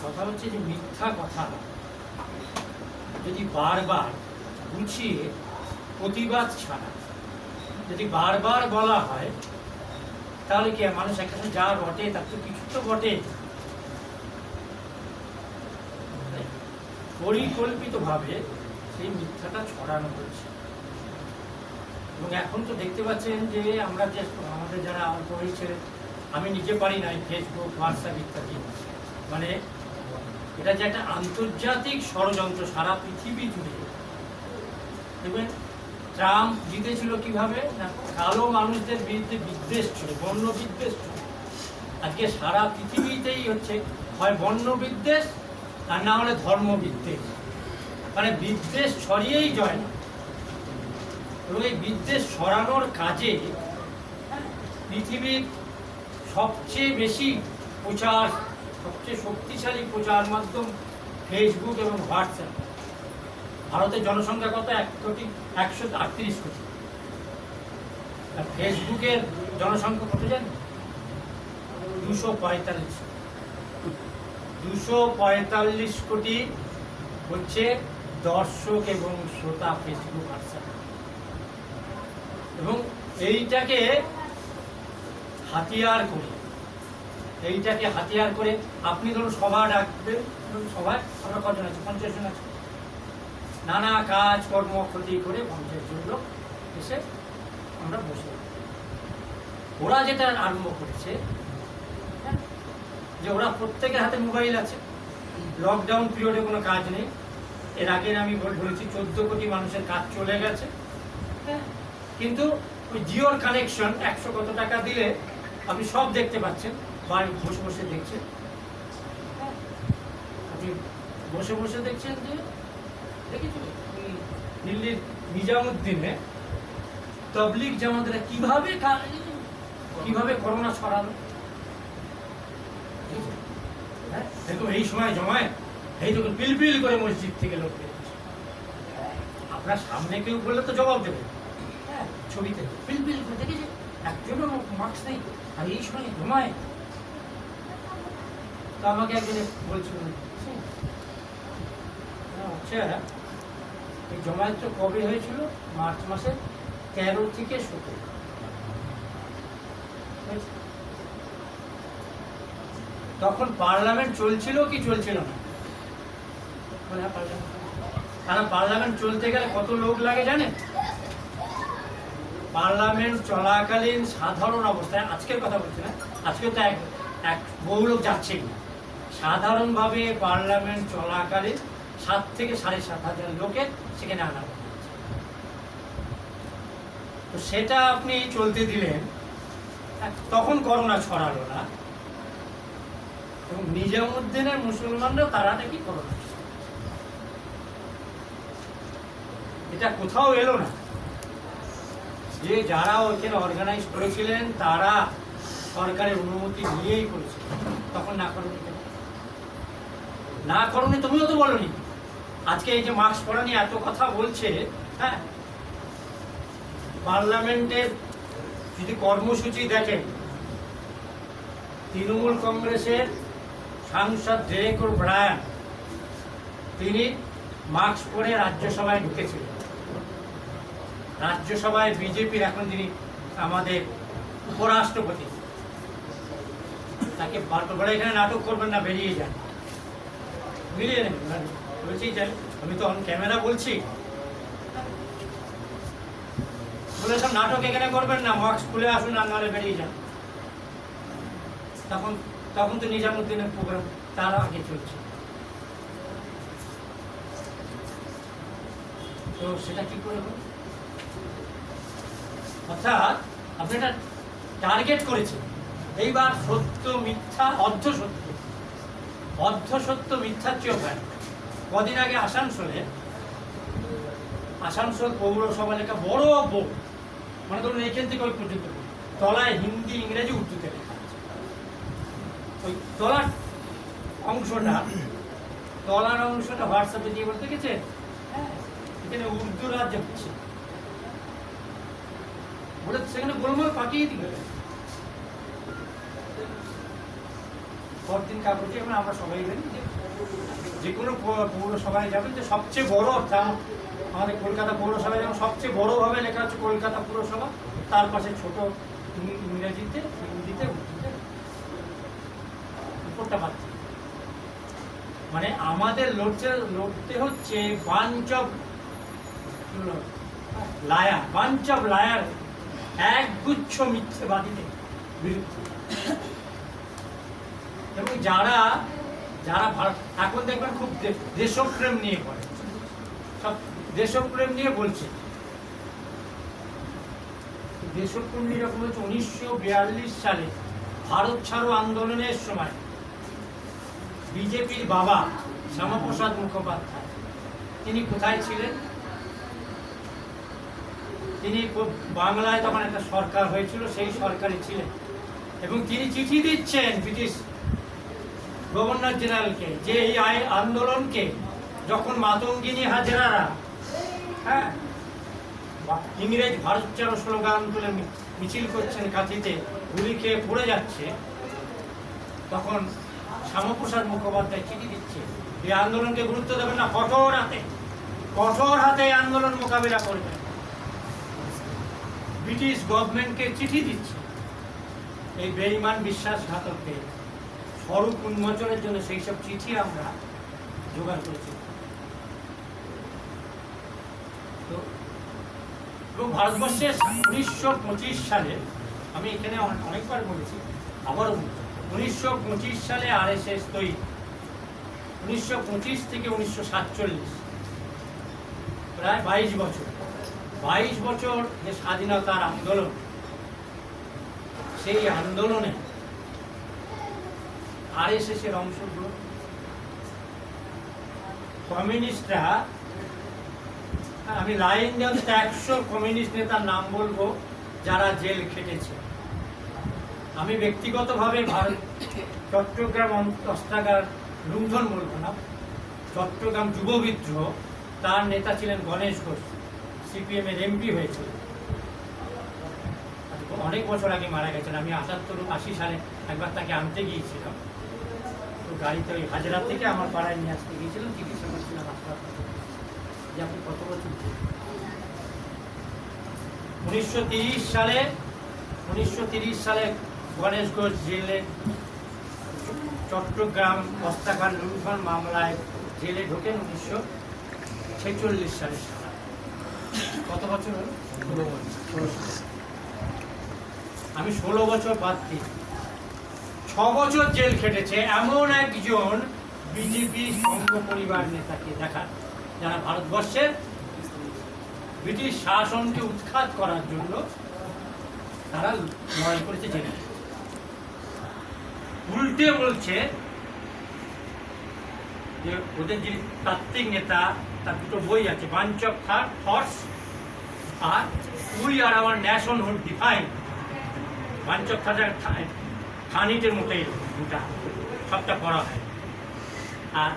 কথা হচ্ছে যে মিথ্যা কথা যদি বারবার গুছিয়ে প্রতিবাদ ছাড়া যদি বারবার বলা হয় তাহলে কি মানুষ একটা যা রটে তার তো কিছু তো বটে। পরিকল্পিতভাবে সেই মিথ্যাটা ছড়ানো হচ্ছে এবং এখন তো দেখতে পাচ্ছেন যে আমরা যে আমাদের যারা অল্প হয়েছে, আমি নিজে পারি না, ফেসবুক হোয়াটসঅ্যাপ ইত্যাদি, মানে এটা যে একটা আন্তর্জাতিক ষড়যন্ত্র সারা পৃথিবী জুড়ে। দেখবেন ট্রাম্প জিতেছিল কিভাবে না, কালো মানুষদের বিরুদ্ধে বিদ্বেষ ছিল, বর্ণ বিদ্বেষ ছিল। আজকে সারা পৃথিবীতেই হচ্ছে হয় বর্ণ বিদ্বেষ আর না হলে ধর্ম বিদ্বেষ, মানে বিদ্বেষ ছড়িয়েই জয় না। এবং এই বিদ্বেষ ছড়ানোর কাজে পৃথিবীর সবচেয়ে বেশি প্রচার, সবচেয়ে শক্তিশালী প্রচার মাধ্যম ফেসবুক এবং হোয়াটসঅ্যাপ। ভারতের জনসংখ্যা কত? 138 কোটি। আর ফেসবুকের জনসংখ্যা কত জানেন? 245 কোটি হচ্ছে দর্শক এবং শ্রোতা ফেসবুক হোয়াটসঅ্যাপ। এবং এইটাকে হাতিয়ার করে আপনি ধরুন সভা ডাকবেন, সভায় আমরা কজন আছি? 50 জন আছে। নানা কাজ কর্ম ক্ষতি করে 50 জন লোক এসে আমরা বসে। ওরা যেটা আরম্ভ করেছে যে ওরা প্রত্যেকের হাতে মোবাইল আছে, লকডাউন পিরিয়ডে কোনো কাজ নেই। এর আগে আমি বলেছি 14 কোটি মানুষের কাজ চলে গেছে, কিন্তু ওই জিওর কানেকশন 100 কত টাকা দিলে আপনি সব দেখতে পাচ্ছেন, বাড়ি বসে বসে দেখছেন। আপনি বসে বসে দেখছেন যে দেখেছেন দিল্লির নিজামুদ্দিনে তবলিগ জামাতরা কিভাবে করোনা ছড়ালো। দেখুন এই সময় জমায় এই যখন পিলপিল করে মসজিদ থেকে লোক বেরোচ্ছে, আপনার সামনে কেউ বললে তো জবাব দেবে। ছবিতে পিলপিল করে দেখেছে, একজনও মাস্ক নেই, আর এই সময় জমায়। তো আমাকে একজন বলছিল আচ্ছা এই জমায়েত কবে হয়েছিল? মার্চ মাসের 13 থেকে 17। তখন পার্লামেন্ট চলছিল কি চলছিল না? কারণ পার্লামেন্ট চলতে গেলে কত লোক লাগে জানেন? পার্লামেন্ট চলাকালীন সাধারণ অবস্থায়, আজকের কথা বলছি না, আজকে তো এক বহু লোক যাচ্ছেই না, সাধারণভাবে পার্লামেন্ট চলাকালীন 7 থেকে 7,500 লোকের সেখানে আনা হচ্ছে। তো সেটা আপনি চলতে দিলেন, তখন করোনা ছড়ালো না। এবং নিজামুদ্দিনের মুসলমানরাও তারা নাকি করোনা, এটা কোথাও এলো না। যে যারা ওইখানে অর্গানাইজ করেছিলেন তারা সরকারের অনুমতি নিয়েই করেছিল, তখন না করুন না করুন, তুমিও তো বলনি। আজকে এই যে মাস্ক পরা নিয়ে এত কথা বলছে, হ্যাঁ, পার্লামেন্টের যদি কর্মসূচি দেখেন, তৃণমূল কংগ্রেসের সাংসদ ডেরেক ওব্রায়ান তিনি মাস্ক পরে রাজ্যসভায় ঢুকেছিলেন। রাজ্যসভায় বিজেপির এখন যিনি আমাদের উপরাষ্ট্রপতি, তাকে বলে এখানে নাটক করবেন না, বেরিয়ে যান, মিলিয়ে নেন। বলছি যে আমি তো অন ক্যামেরা বলছি, বলে সব নাটক এখানে করবেন না, মাস্ক খুলে আসুন আর নাহলে বেরিয়ে যান। তখন তো নিজামুদ্দিনের প্রোগ্রাম তার আগে চলছে। তো সেটা কি করে হবে? অর্থাৎ আপনি একটা টার্গেট করেছেন। এইবার সত্য মিথ্যা, অর্ধ সত্য মিথ্যার চেয়েও ভয়ানক। কদিন আগে আসানসোল পৌরসভা লেখা বড় বোর্ড, মানে ধরুন এইখান থেকে ওই পর্যন্ত তলায় হিন্দি ইংরেজি উর্দুতে লেখা আছে। ওই তলার অংশটা হোয়াটসঅ্যাপে দিয়ে বলতে গেছে, হ্যাঁ এখানে উর্দু রাজ্য হচ্ছে, বলে সেখানে গোলমাল পাঠিয়ে দিবে। পরদিন কাগজে এবং আমরা সবাই জানি যে কোনো পৌরসভায় যাবেন যে সবচেয়ে বড় আমাদের কলকাতা পৌরসভায় যেমন সবচেয়ে বড়ভাবে লেখা হচ্ছে কলকাতা পুরসভা, তার পাশে ছোট ইংরেজিতে হিন্দিতে উর্দুতে উপরটা পাচ্ছি। মানে আমাদের লড়তে হচ্ছে বাঞ্চ অফ লায়ার, একগুচ্ছ মিথ্যেবাদীদের বিরুদ্ধে। এবং যারা এখন দেখবেন খুব দেশপ্রেম নিয়ে করে, সব দেশপ্রেম নিয়ে বলছে। দেশপ্রেম নিরকম হচ্ছে 1942 সালে ভারত ছাড়ো আন্দোলনের সময় বিজেপির বাবা শ্যামাপ্রসাদ মুখোপাধ্যায় তিনি কোথায় ছিলেন? তিনি বাংলায় তখন একটা সরকার হয়েছিল, সেই সরকারে ছিলেন এবং তিনি চিঠি দিচ্ছেন ব্রিটিশ গভর্নর জেনারেলকে যে এই আন্দোলনকে যখন মাতঙ্গিনী হাজরারা ইংরেজ ভারত ছাড়ো স্লোগান তুলে মিছিল করছেন, কাঁথিতে গুলি খেয়ে পড়ে যাচ্ছে, তখন শ্যামাপ্রসাদ মুখোপাধ্যায় চিঠি দিচ্ছে এই আন্দোলনকে গুরুত্ব দেবেন না, কঠোর হাতে আন্দোলন মোকাবিলা করবেন। ব্রিটিশ গভর্নমেন্টকে চিঠি দিচ্ছে এই বেঈমান বিশ্বাসঘাতককে স্বরূপ উন্মোচনের জন্য। সেই সব চিঠি আমরা জোগাড় করেছি। তো এবং ভারতবর্ষে 1925 সালে, আমি এখানে অনেকবার বলেছি, আবারও 1925 সালে RSS তৈরি। 1925 থেকে 1947 প্রায় 22 বছর যে স্বাধীনতার আন্দোলন, সেই আন্দোলনে RSS এর অংশগ্রহণ, কমিউনিস্টরা, আমি লাইন দেওয়া 100 কমিউনিস্ট নেতার নাম বলবো যারা জেল খেটেছে। আমি ব্যক্তিগতভাবে চট্টগ্রাম অস্ত্রাগার লুণ্ঠন বলবো না, চট্টগ্রাম যুব বিদ্রোহ, তার নেতা ছিলেন গণেশ ঘোষ, CPM এর MP হয়েছিল, অনেক বছর আগে মারা গেছেন। আমি 78-80 সালে একবার তাকে আনতে গিয়েছিলাম, তো গাড়িতে ওই হাজরা থেকে আমার পাড়ায় নিয়ে আসতে গিয়েছিলাম, চিকিৎসা করছিলাম হাসপাতালে। যে আপনি কত বছর 1930 সালে গণেশ ঘোষ জেলে, চট্টগ্রাম অস্ত্রাগার লুণ্ঠন মামলায় জেলে ঢোকেন 1946 সালে। কত বছর হল? 16 বছর। আমি 16 বছর বাদ দিই, 6 বছর জেল খেটেছে এমন একজন বিজেপি সংঘ পরিবার নেতাকে দেখা, যারা ভারতবর্ষের ব্রিটিশ শাসনকে উৎখাত করার জন্য তারা লড়াই করেছে জেলে। উল্টে বলছে যে ওদের যে তাত্ত্বিক নেতা, তার দুটো বই আছে, বাঞ্চ অফ থটস আর we are our nationhood defined. Bunch of thoughts খানিটের মতোই দুটা, সবটা পড়া হয়। আর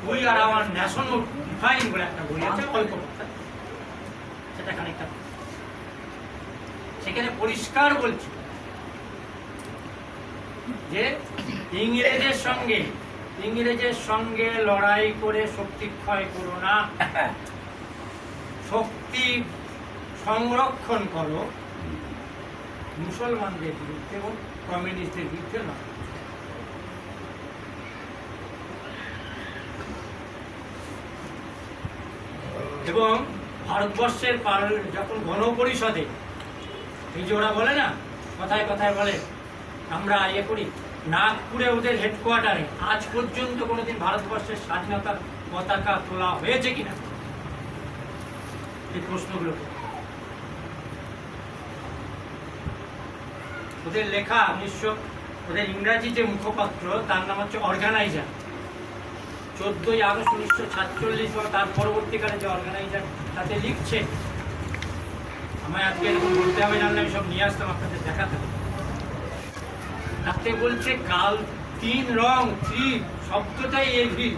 we are our nationhood defined বলে একটা বই আছে, অল্প সেটা খানিকটা, সেখানে পরিষ্কার বলছে যে ইংরেজের সঙ্গে লড়াই করে শক্তি ক্ষয় করো না, শক্তি সংরক্ষণ করো মুসলমানদের বিরুদ্ধে এবং কমিউনিস্টদের বিরুদ্ধে নয়। এবং ভারতবর্ষের যখন গণপরিষদে এই যে ওরা বলে না, কথায় কথায় বলে আমরা ইয়ে করি, নাগপুরে ওদের হেডকোয়ার্টারে আজ পর্যন্ত কোনোদিন ভারতবর্ষের স্বাধীনতার পতাকা তোলা হয়েছে কিনা, এই প্রশ্নগুলো ওদের লেখা। ওদের ইংরাজি যে মুখপাত্র, তার নাম হচ্ছে অর্গানাইজার। 14ই আগস্ট 1946 বা তার পরবর্তীকালে যে অর্গানাইজার, তাতে লিখছে, আমায় আজকে এরকম বলতে হবে জানলে আমি সব নিয়ে আসতাম আপনাদের দেখাতে। তাতে বলছে কাল 3 রং, 3 শব্দটাই এভিল,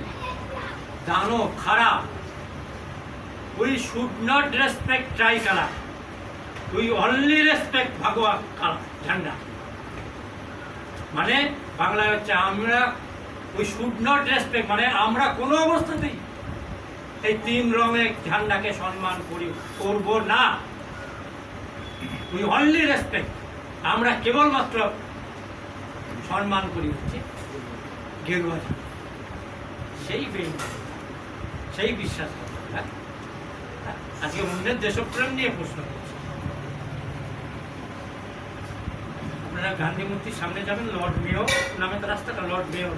দানব, খারাপ। We should not respect try colour, we only respect Bhagwa colour, ঝান্ডা। মানে বাংলায় হচ্ছে আমরা উই শুড নট রেসপেক্ট, মানে আমরা কোনো অবস্থাতেই এই 3 রঙের ঝান্ডাকে সম্মান করব না। উই অনলি রেসপেক্ট, আমরা কেবলমাত্র সম্মান করি হচ্ছে গেরুয়া ঝান্ডা। সেই বিশ্বাস আজকে অন্যের দেশপ্রেম নিয়ে প্রশ্ন করছে। আপনারা গান্ধী মূর্তির সামনে যাবেন, লর্ড মেয়ো নামে তো রাস্তাটা, লর্ড মেয়ো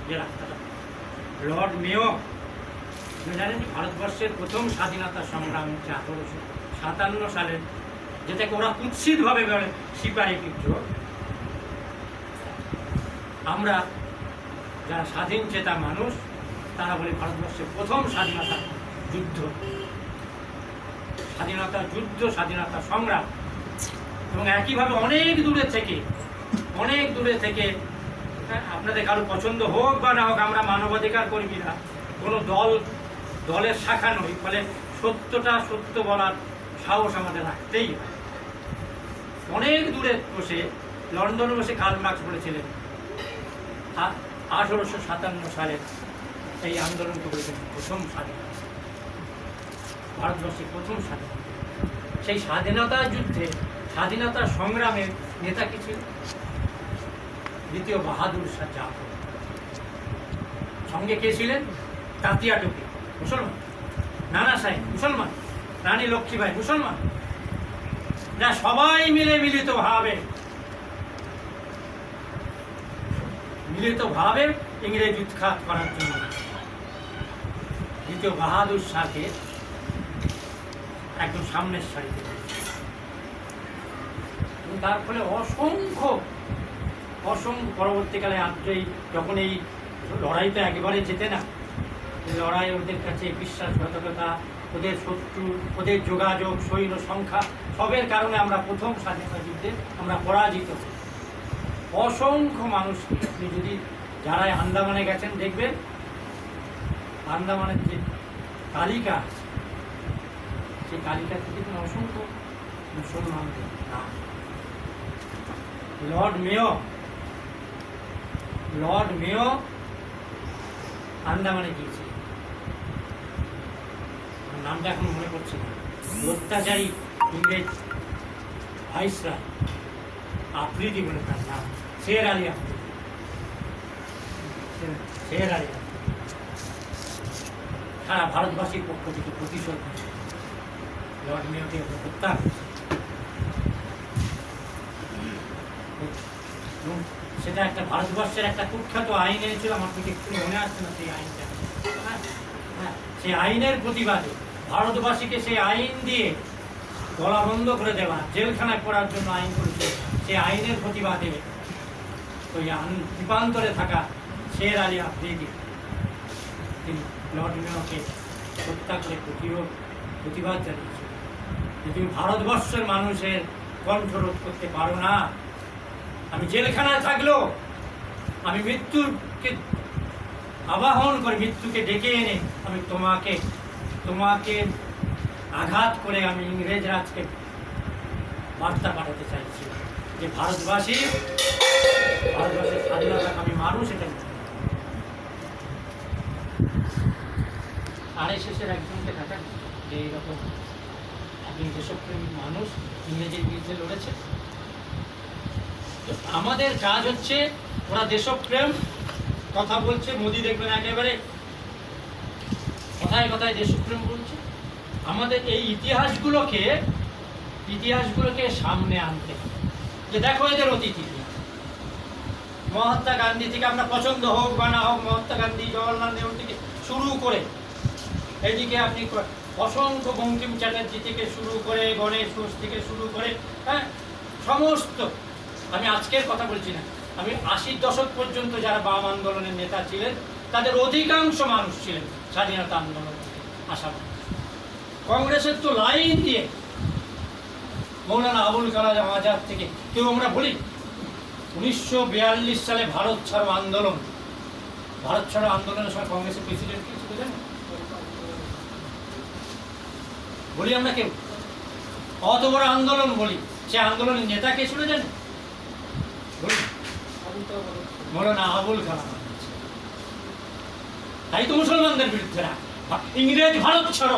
যে রাস্তাটা, লর্ড মেয়ো জানেন ভারতবর্ষের প্রথম স্বাধীনতা সংগ্রাম হচ্ছে 1857 সালে, যেটাকে ওরা কুৎসিতভাবে বলে সিপাহী বিদ্রোহ। আমরা যারা স্বাধীন চেতা মানুষ তারা বলি ভারতবর্ষের প্রথম স্বাধীনতা যুদ্ধ, স্বাধীনতা সংগ্রাম। এবং একইভাবে অনেক দূরে থেকে আপনাদের কারো পছন্দ হোক বা না হোক, আমরা মানবাধিকার কর্মীরা কোনো দলের শাখা নই, ফলে সত্যটা সত্য বলার সাহস আমাদের রাখতেই হয়। অনেক দূরে বসে লন্ডনে বসে কার্ল মার্কস বলেছিলেন 1857 সালে এই আন্দোলনকে বলেছেন প্রথম স্বাধীনতা, ভারতবর্ষের প্রথম স্বাধীনতা। সেই স্বাধীনতা যুদ্ধে, স্বাধীনতা সংগ্রামের নেতা কি ছিল? দ্বিতীয় বাহাদুর শাহ জাফর। সঙ্গে কে ছিলেন? তাতিয়া টুকি মুসলমান, নানা সাহেব মুসলমান, রানী লক্ষ্মীবাই মুসলমান, যা সবাই মিলে মিলিতভাবে ইংরেজ উৎখাত করার জন্য দ্বিতীয় বাহাদুর শাহকে একদম সামনের সারিতে। তার ফলে অসংখ্য পরবর্তীকালে যখন এই লড়াইটা একেবারে জেতে না, লড়াই ওদের কাছে বিশ্বাসঘাতকতা, ওদের শত্রু, ওদের যোগাযোগ, সৈন্য সংখ্যা সবের কারণে আমরা প্রথম স্বাধীনতা যুদ্ধে আমরা পরাজিত। অসংখ্য মানুষ, আপনি যদি যারা আন্দামানে গেছেন দেখবেন আন্দামানের যে তালিকা আছে সেই তালিকা থেকে অসংখ্য মুসলমানদের নাম। লর্ড মেয়ো আন্দামানে গিয়েছে, নামটা এখন মনে পড়ছে না, অত্যাচারী ইংরেজ ভাইসরয় আফ্রিদি বলে তার নাম, শের আলী আফ্রিদি। সারা ভারতবাসীর পক্ষ থেকে প্রতিশোধ লর্ড মেয়োকে হত্যা করেছে। সেটা একটা ভারতবর্ষের একটা কুখ্যাত আইন এনেছিল, আমার থেকে একটু মনে আসছে না সেই আইনটা। সেই আইনের প্রতিবাদে ভারতবাসীকে সেই আইন দিয়ে গলা বন্ধ করে দেওয়া, জেলখানায় পড়ার জন্য আইন করেছে। সেই আইনের প্রতিবাদে ওই দ্বীপান্তরে থাকা শের আলী আফ্রিদি তিনি লর্ড মেয়োকে হত্যা করে প্রতিবাদ জানিয়েছে যে তুমি ভারতবর্ষের মানুষের কণ্ঠরোধ করতে পারো না, আমি জেলখানায় থাকলেও আমি মৃত্যুকে আবাহন করে, মৃত্যুকে ডেকে এনে আমি তোমাকে আঘাত করে আমি ইংরেজ রাজকে বার্তা পাঠাতে চাইছি যে ভারতবাসীর স্বাধীনতাকামী মানুষ এটা। আরএসএসের একজনকে দেখা যে এইরকম একজন দেশপ্রেমী মানুষ ইংরেজের বিরুদ্ধে লড়েছে। আমাদের কাজ হচ্ছে, ওরা দেশপ্রেম কথা বলছে, মোদি দেখবেন একেবারে কথায় কথায় দেশপ্রেম বলছে। আমাদের এই ইতিহাসগুলোকে সামনে আনতে হবে যে দেখো এদের অতীত ইতিহাস। মহাত্মা গান্ধী থেকে আমরা পছন্দ হোক বা না হোক, মহাত্মা গান্ধী, জওয়াহরলাল নেহরু থেকে শুরু করে এদিকে আপনি অসংখ্য বঙ্কিম চ্যাটার্জি থেকে শুরু করে, গণেশ ঘোষ থেকে শুরু করে, সমস্ত, আমি আজকের কথা বলছি না, আমি 80 দশক পর্যন্ত যারা বাম আন্দোলনের নেতা ছিলেন তাদের অধিকাংশ মানুষ ছিলেন স্বাধীনতা আন্দোলন আসা। কংগ্রেসের তো লাইন দিয়ে মৌলানা আবুল কালাম আজাদ থেকে কেউ আমরা বলি 1942 সালে ভারত ছাড়ো আন্দোলনের সময় কংগ্রেসের প্রেসিডেন্ট কে ছিল জানেন? বলি আমরা কেউ? অত বড় আন্দোলন বলি, সে আন্দোলনের নেতা কে ছিল জানেন? বলি মৌলানা আবুল কালাম আজাদ। তাই তো মুসলমানদের বিরুদ্ধে রাগ, ইংরেজ ভারত ছাড়ো,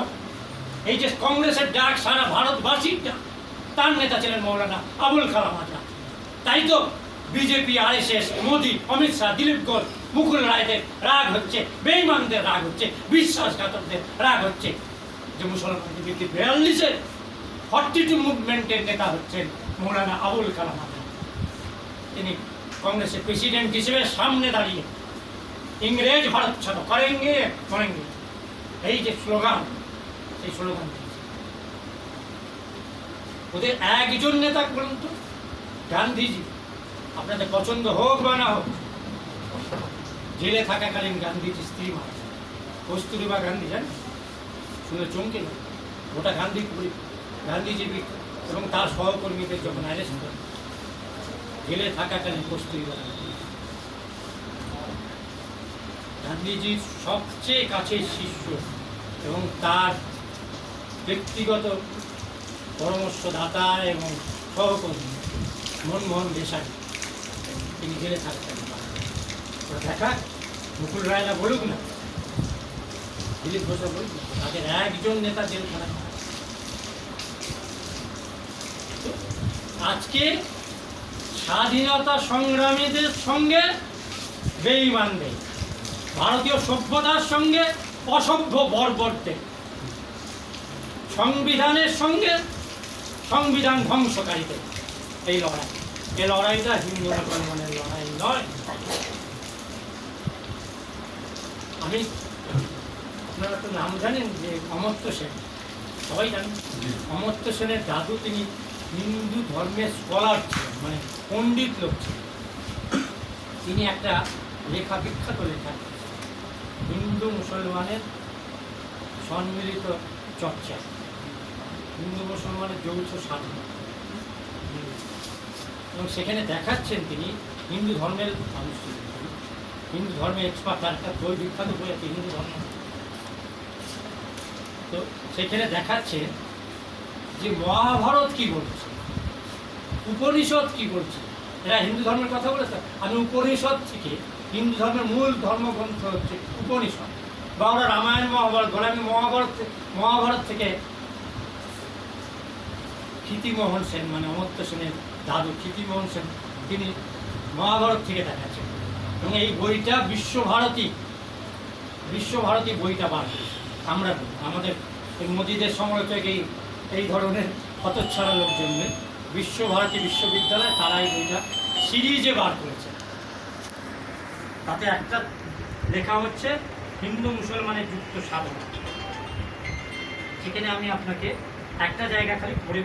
এই যে কংগ্রেসের ডাক সারা ভারতবাসীর ডাক, তার নেতা ছিলেন মৌলানা আবুল কালাম আজাদ। তাই তো বিজেপি, RSS, মোদী, অমিত শাহ, দিলীপ ঘোষ, মুকুল রায়দের রাগ হচ্ছে, বেঈমানদের রাগ হচ্ছে, বিশ্বাসঘাতকদের রাগ হচ্ছে যে মুসলমানদের বিরুদ্ধে 42-এর 42 মুভমেন্টের নেতা হচ্ছেন মৌলানা আবুল কালাম আজাদ। তিনি কংগ্রেসের প্রেসিডেন্ট হিসেবে সামনে দাঁড়িয়ে ইংরেজ ভারত ছাড়ো করেঙ্গে করেঙ্গে, এই যে স্লোগান, সেই স্লোগান ওদের একজন নেতা বলুন তো, গান্ধীজি। আপনাদের পছন্দ হোক বা না হোক, জেলে থাকাকালীন গান্ধীজি স্ত্রী মারা যায়, কস্তুরবা গান্ধী, জানেন, শুনে চমকে গেল। ওটা গান্ধীজি এবং তার সহকর্মীদের যখন অ্যারেস্ট করে, জেলে থাকাকালীন কস্তুরবা গান্ধীজির সবচেয়ে কাছের শিষ্য এবং তার ব্যক্তিগত পরামর্শদাতা এবং সহকর্মী মনমোহন দেশাই, তিনি জেলে থাকতেন। ওরা দেখা মুকুল রায়রা বলুক না, দিলীপ ঘোষা বলুক না, তাদের একজন নেতা জেলখানায়। আজকে স্বাধীনতা সংগ্রামীদের সঙ্গে বেঈমানদের, ভারতীয় সভ্যতার সঙ্গে অসভ্য বর্বরদের, সংবিধানের সঙ্গে সংবিধান ধ্বংসকারীদের এই লড়াই। এই লড়াইটা হিন্দু মুসলমানের লড়াই নয়। আমি, আপনারা তো নাম জানেন যে অমর্ত্য সেন, সবাই জানেন। অমর্ত্য সেনের দাদু তিনি হিন্দু ধর্মের স্কলার ছিলেন, মানে পণ্ডিত লোক ছিলেন। তিনি একটা লেখা, বিখ্যাত লেখা, হিন্দু মুসলমানের সম্মিলিত চর্চা, হিন্দু মুসলমানের যৌথ সাধনা, এবং সেখানে দেখাচ্ছেন তিনি হিন্দু ধর্মের মানুষ, হিন্দু ধর্মের এক্সপার্ট, তার একটা বই, বিখ্যাত বই আছে হিন্দু ধর্ম। তো সেখানে দেখাচ্ছে যে মহাভারত কি বলছে, উপনিষদ কি বলছে। এরা হিন্দু ধর্মের কথা বলেছে, আমি উপনিষদ থেকে, হিন্দু ধর্মের মূল ধর্মগ্রন্থ হচ্ছে উপনিষদ, বা ওরা রামায়ণ মহাভারত বলে। আমি মহাভারত থেকে ক্ষিতিমোহন সেন, মানে অমর্ত্য সেনের দাদু ক্ষিতিমোহন সেন, তিনি মহাভারত থেকে দেখাচ্ছেন। এবং এই বইটা বিশ্বভারতী বইটা বার করেছে। আমরা আমাদের এই মোদীদের সমালোচক এই ধরনের হতচ্ছাড়া লোকজন, বিশ্বভারতী বিশ্ববিদ্যালয় তারা এই বইটা সিরিজে বার করেছে। তাতে একটা লেখা হচ্ছে হিন্দু মুসলমানের যুক্ত সাধনা। সেখানে আমি আপনাকে একটা জায়গা খালি পড়ে